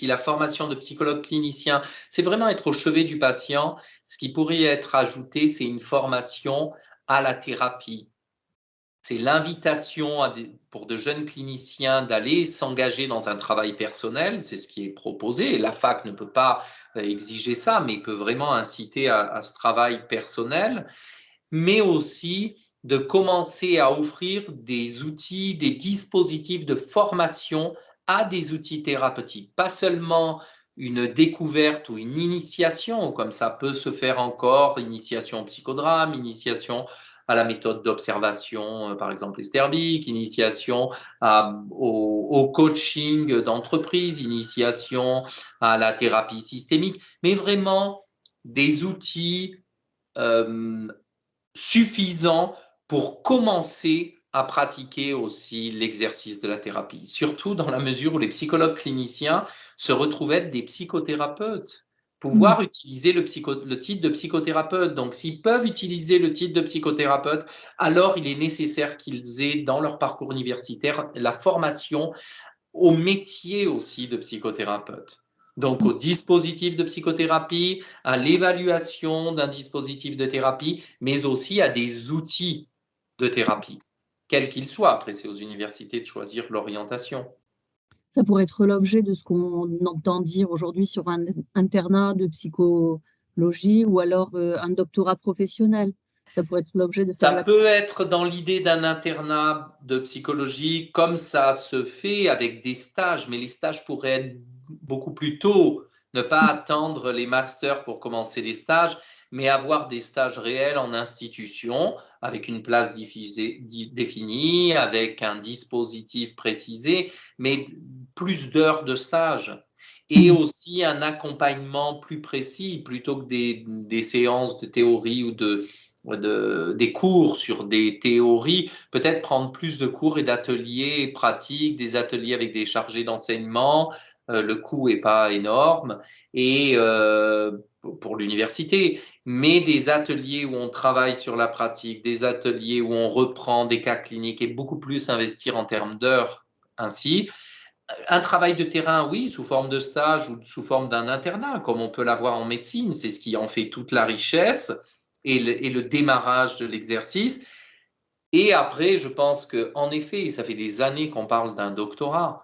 si la formation de psychologue clinicien, c'est vraiment être au chevet du patient, ce qui pourrait être ajouté, c'est une formation à la thérapie. C'est l'invitation pour de jeunes cliniciens d'aller s'engager dans un travail personnel, c'est ce qui est proposé. La fac ne peut pas exiger ça, mais peut vraiment inciter à ce travail personnel, mais aussi de commencer à offrir des outils, des dispositifs de formation à des outils thérapeutiques, pas seulement une découverte ou une initiation, comme ça peut se faire encore, initiation au psychodrame, initiation à la méthode d'observation, par exemple Esterbik, initiation au coaching d'entreprise, initiation à la thérapie systémique, mais vraiment des outils suffisants pour commencer à pratiquer aussi l'exercice de la thérapie, surtout dans la mesure où les psychologues cliniciens se retrouvent être des psychothérapeutes, pouvoir utiliser le titre de psychothérapeute. Donc, s'ils peuvent utiliser le titre de psychothérapeute, alors il est nécessaire qu'ils aient dans leur parcours universitaire la formation au métier aussi de psychothérapeute. Donc, au dispositif de psychothérapie, à l'évaluation d'un dispositif de thérapie, mais aussi à des outils de thérapie, quels qu'ils soient. Après, c'est aux universités de choisir l'orientation. Ça pourrait être l'objet de ce qu'on entend dire aujourd'hui sur un internat de psychologie ou alors un doctorat professionnel. Ça pourrait être l'objet de faire Ça de la peut pratique. être dans l'idée d'un internat de psychologie, comme ça se fait avec des stages, mais les stages pourraient être beaucoup plus tôt, ne pas attendre les masters pour commencer les stages, mais avoir des stages réels en institution, avec une place définie, avec un dispositif précisé, mais plus d'heures de stage. Et aussi un accompagnement plus précis, plutôt que des séances de théorie ou des cours sur des théories, peut-être prendre plus de cours et d'ateliers pratiques, des ateliers avec des chargés d'enseignement, le coût n'est pas énorme, et pour l'université, mais des ateliers où on travaille sur la pratique, des ateliers où on reprend des cas cliniques et beaucoup plus investir en termes d'heures ainsi. Un travail de terrain, oui, sous forme de stage ou sous forme d'un internat, comme on peut l'avoir en médecine, c'est ce qui en fait toute la richesse et le démarrage de l'exercice. Et après, je pense qu'en effet, ça fait des années qu'on parle d'un doctorat,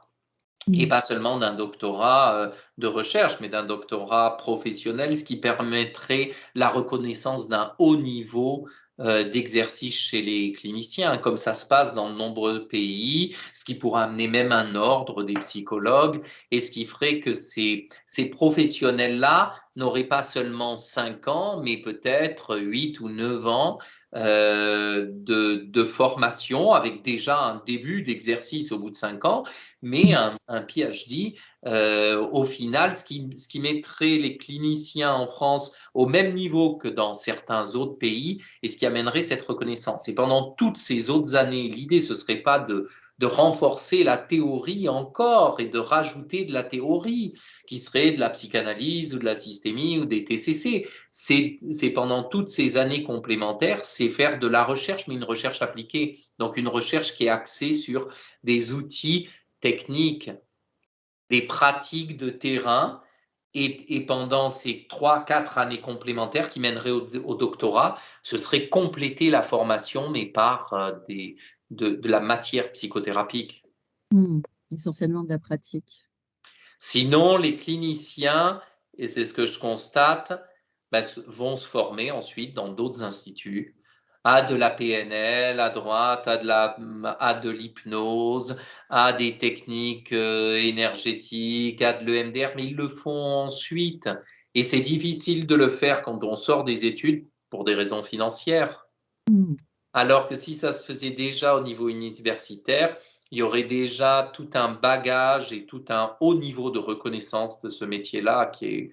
et pas seulement d'un doctorat de recherche, mais d'un doctorat professionnel, ce qui permettrait la reconnaissance d'un haut niveau d'exercice chez les cliniciens, comme ça se passe dans de nombreux pays, ce qui pourra amener même un ordre des psychologues, et ce qui ferait que ces professionnels-là n'auraient pas seulement 5 ans, mais peut-être 8 ou 9 ans de formation, avec déjà un début d'exercice au bout de 5 ans, mais un PhD, au final, ce qui mettrait les cliniciens en France au même niveau que dans certains autres pays, et ce qui amènerait cette reconnaissance. Et pendant toutes ces autres années, l'idée, ce ne serait pas de renforcer la théorie encore et de rajouter de la théorie, qui serait de la psychanalyse ou de la systémie ou des TCC. C'est pendant toutes ces années complémentaires, c'est faire de la recherche, mais une recherche appliquée. Donc une recherche qui est axée sur des outils techniques, des pratiques de terrain, et pendant ces 3-4 années complémentaires qui mèneraient au doctorat, ce serait compléter la formation, mais par de la matière psychothérapique. Essentiellement de la pratique. Sinon, les cliniciens, et c'est ce que je constate, ben, vont se former ensuite dans d'autres instituts, à de la PNL, à droite, à de l'hypnose, à des techniques énergétiques, à de l'EMDR, mais ils le font ensuite. Et c'est difficile de le faire quand on sort des études pour des raisons financières. Alors que si ça se faisait déjà au niveau universitaire, il y aurait déjà tout un bagage et tout un haut niveau de reconnaissance de ce métier-là qui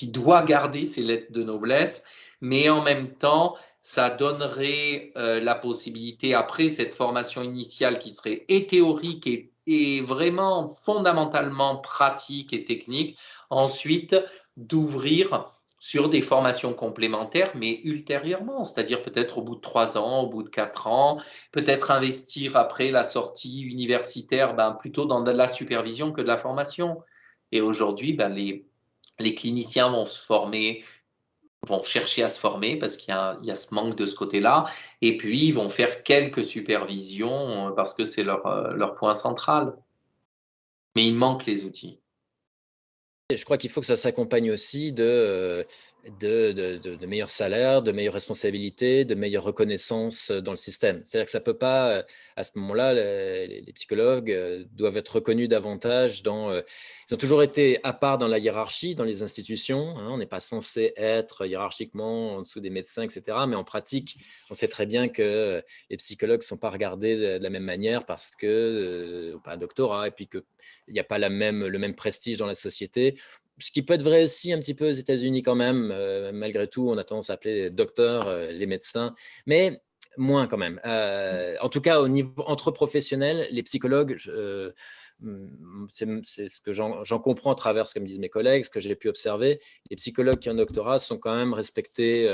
doit garder ses lettres de noblesse, mais en même temps, ça donnerait la possibilité, après cette formation initiale qui serait et théorique et vraiment fondamentalement pratique et technique, ensuite d'ouvrir sur des formations complémentaires, mais ultérieurement, c'est-à-dire peut-être au bout de 3 ans, au bout de 4 ans, peut-être investir après la sortie universitaire, plutôt dans de la supervision que de la formation. Et aujourd'hui, ben, les cliniciens vont chercher à se former parce il y a ce manque de ce côté-là. Et puis, ils vont faire quelques supervisions parce que c'est leur point central. Mais il manque les outils. Et je crois qu'il faut que ça s'accompagne aussi de meilleurs salaires, de meilleures responsabilités, de meilleure reconnaissance dans le système. C'est-à-dire que ça peut pas, à ce moment-là, les psychologues doivent être reconnus davantage ils ont toujours été à part dans la hiérarchie, dans les institutions, hein. On n'est pas censé être hiérarchiquement en dessous des médecins, etc. Mais en pratique, on sait très bien que les psychologues ne sont pas regardés de la même manière parce que pas un doctorat et puis qu'il n'y a pas le même prestige dans la société. Ce qui peut être vrai aussi un petit peu aux États-Unis quand même. Malgré tout, on a tendance à appeler les docteurs les médecins, mais moins quand même. En tout cas, au niveau entre professionnels, les psychologues, c'est ce que j'en comprends à travers ce que me disent mes collègues, ce que j'ai pu observer. Les psychologues qui ont un doctorat sont quand même respectés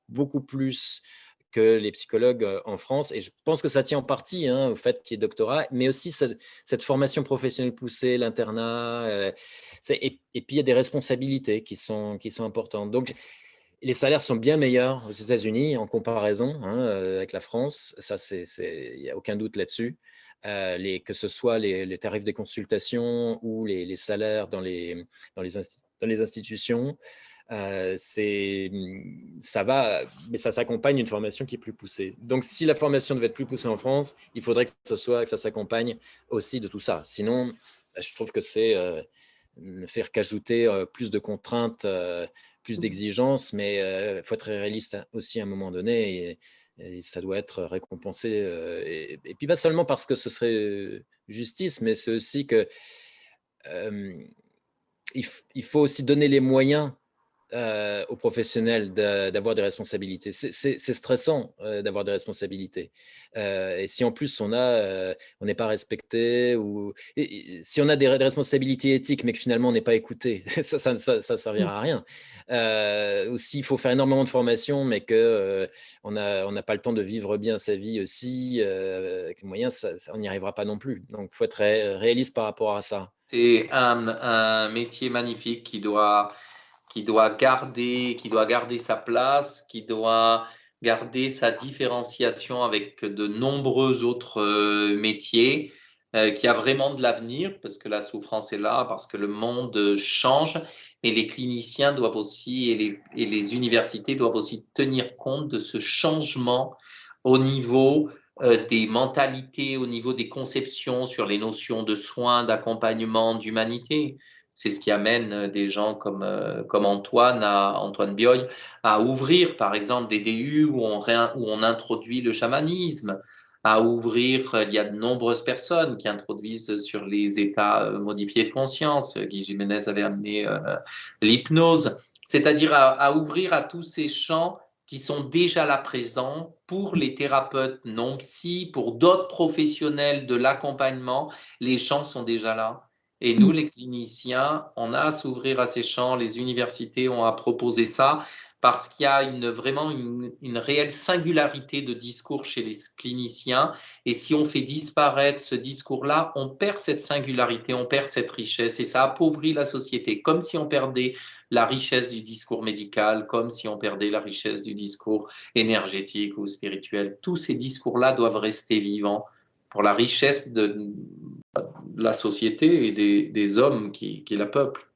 beaucoup plus que les psychologues en France. Et je pense que ça tient en partie au fait qu'il y ait doctorat, mais aussi cette formation professionnelle poussée, l'internat. Et puis, il y a des responsabilités qui sont importantes. Donc, les salaires sont bien meilleurs aux États-Unis en comparaison avec la France. Ça, il n'y a aucun doute là-dessus. Que ce soit les tarifs des consultations ou les salaires dans les institutions. Ça va, mais ça s'accompagne d'une formation qui est plus poussée. Donc, si la formation devait être plus poussée en France, il faudrait que ça s'accompagne aussi de tout ça. Sinon, je trouve que c'est ne faire qu'ajouter plus de contraintes, plus d'exigences, mais il faut être réaliste aussi à un moment donné et ça doit être récompensé. Et puis, pas seulement parce que ce serait justice, mais c'est aussi que il faut aussi donner les moyens aux professionnels d'avoir des responsabilités. C'est stressant d'avoir des responsabilités. Et si en plus on n'est pas respecté si on a des responsabilités éthiques mais que finalement on n'est pas écouté, ça servira à rien. Ou s'il faut faire énormément de formation mais que on n'a pas le temps de vivre bien sa vie aussi, avec les moyens, on n'y arrivera pas non plus. Donc il faut être réaliste par rapport à ça. C'est un métier magnifique qui doit garder sa place, qui doit garder sa différenciation avec de nombreux autres métiers, qui a vraiment de l'avenir parce que la souffrance est là, parce que le monde change, mais les cliniciens doivent aussi et les universités doivent aussi tenir compte de ce changement au niveau des mentalités, au niveau des conceptions sur les notions de soins, d'accompagnement, d'humanité. C'est ce qui amène des gens comme Antoine Bioy, à ouvrir, par exemple, des DU où on introduit le chamanisme, à ouvrir, il y a de nombreuses personnes qui introduisent sur les états modifiés de conscience. Guy Jiménez avait amené l'hypnose, c'est-à-dire à ouvrir à tous ces champs qui sont déjà là présents pour les thérapeutes non psy, pour d'autres professionnels de l'accompagnement, les champs sont déjà là. Et nous, les cliniciens, on a à s'ouvrir à ces champs, les universités ont à proposer ça, parce qu'il y a vraiment une réelle singularité de discours chez les cliniciens. Et si on fait disparaître ce discours-là, on perd cette singularité, on perd cette richesse, et ça appauvrit la société, comme si on perdait la richesse du discours médical, comme si on perdait la richesse du discours énergétique ou spirituel. Tous ces discours-là doivent rester vivants pour la richesse de la société et des hommes qui la peuplent.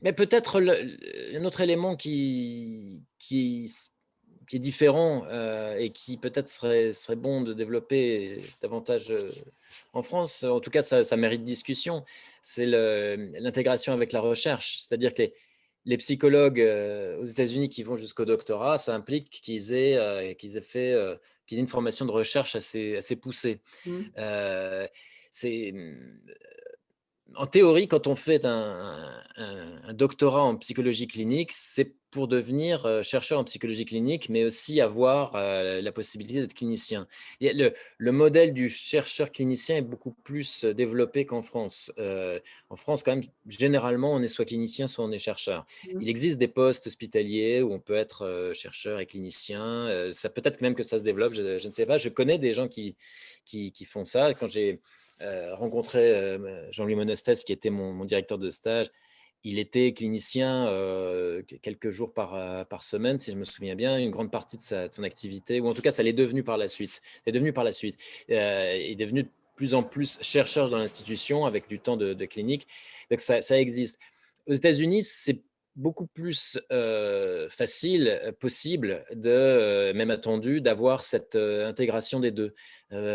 Mais peut-être un autre élément qui est différent et qui peut-être serait bon de développer davantage en France, en tout cas ça mérite discussion, c'est l'intégration avec la recherche. C'est-à-dire que les psychologues aux États-Unis qui vont jusqu'au doctorat, ça implique qu'ils aient une formation de recherche assez poussée. Euh, c'est En théorie, quand on fait un doctorat en psychologie clinique, c'est pour devenir chercheur en psychologie clinique, mais aussi avoir la possibilité d'être clinicien. Le modèle du chercheur clinicien est beaucoup plus développé qu'en France. En France, quand même, généralement, on est soit clinicien, soit on est chercheur. Il existe des postes hospitaliers où on peut être chercheur et clinicien. Ça peut-être même que ça se développe, je ne sais pas. Je connais des gens qui font ça. rencontré Jean-Louis Monestès, qui était mon directeur de stage. Il était clinicien quelques jours par semaine, si je me souviens bien, une grande partie de son activité, ou en tout cas, ça l'est devenu par la suite. Il est devenu de plus en plus chercheur dans l'institution avec du temps de clinique. Donc, ça existe. Aux États-Unis, c'est beaucoup plus facile, possible, même attendu, d'avoir cette intégration des deux.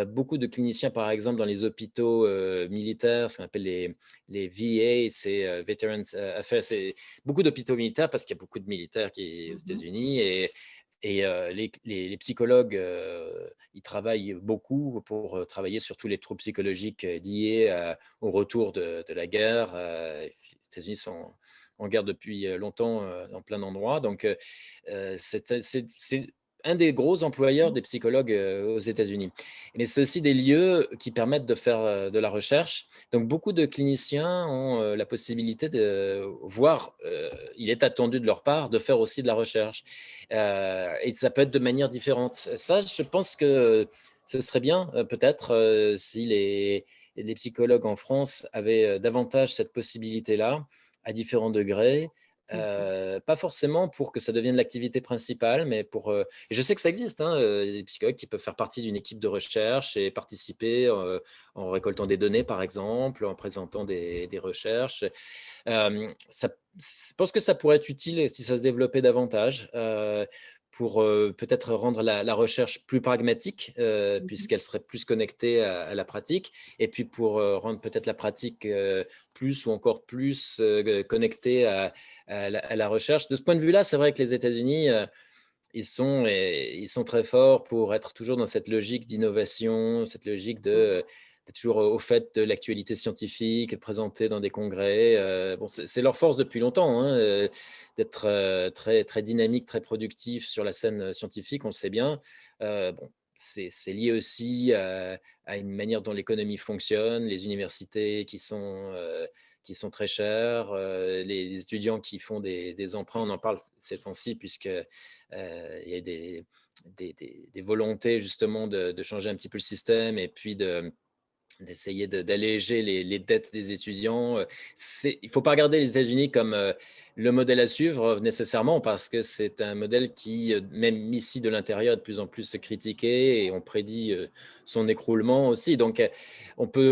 Beaucoup de cliniciens, par exemple, dans les hôpitaux militaires, ce qu'on appelle les VA, c'est Veterans Affairs, c'est beaucoup d'hôpitaux militaires parce qu'il y a beaucoup de militaires aux États-Unis et les psychologues, ils travaillent beaucoup pour travailler sur tous les troubles psychologiques liés au retour de la guerre. Les États-Unis sont en guerre depuis longtemps dans plein d'endroits. Donc, c'est un des gros employeurs des psychologues aux États-Unis. Mais c'est aussi des lieux qui permettent de faire de la recherche. Donc, beaucoup de cliniciens ont la possibilité de voir, il est attendu de leur part de faire aussi de la recherche. Et ça peut être de manière différente. Ça, je pense que ce serait bien, peut-être, si les psychologues en France avaient davantage cette possibilité-là, à différents degrés. Pas forcément pour que ça devienne l'activité principale, mais et je sais que ça existe, hein, des psychologues qui peuvent faire partie d'une équipe de recherche et participer en récoltant des données, par exemple, en présentant des recherches. Je pense que ça pourrait être utile si ça se développait davantage pour peut-être rendre la recherche plus pragmatique, puisqu'elle serait plus connectée à la pratique, et puis pour rendre peut-être la pratique plus ou encore plus connectée à la recherche. De ce point de vue-là, c'est vrai que les États-Unis, ils sont très forts pour être toujours dans cette logique d'innovation, cette logique d'être toujours au fait de l'actualité scientifique, présentée dans des congrès. Bon, c'est leur force depuis longtemps, hein, d'être très, très dynamique, très productif sur la scène scientifique, on le sait bien. Bon, c'est lié aussi à une manière dont l'économie fonctionne, les universités qui sont très chères, les étudiants qui font des emprunts, on en parle ces temps-ci, puisque il y a des volontés justement de changer un petit peu le système et puis d'essayer d'alléger les dettes des étudiants. Il ne faut pas regarder les États-Unis comme le modèle à suivre nécessairement, parce que c'est un modèle qui, même ici de l'intérieur, est de plus en plus critiqué, et on prédit son écroulement aussi. Donc, je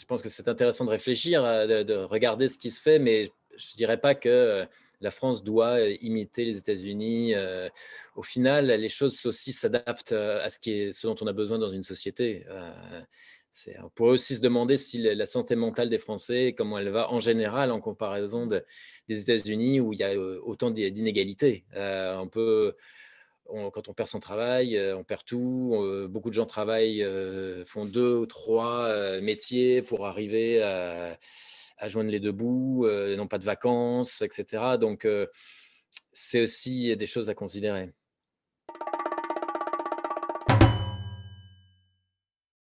pense que c'est intéressant de réfléchir, de regarder ce qui se fait, mais je ne dirais pas que la France doit imiter les États-Unis. Au final, les choses aussi s'adaptent à ce dont on a besoin dans une société. On pourrait aussi se demander si la santé mentale des Français, comment elle va en général en comparaison des États-Unis, où il y a autant d'inégalités. Quand on perd son travail, on perd tout. Beaucoup de gens travaillent, font 2 ou 3 métiers pour arriver à joindre les deux bouts, n'ont pas de vacances, etc. Donc, c'est aussi des choses à considérer.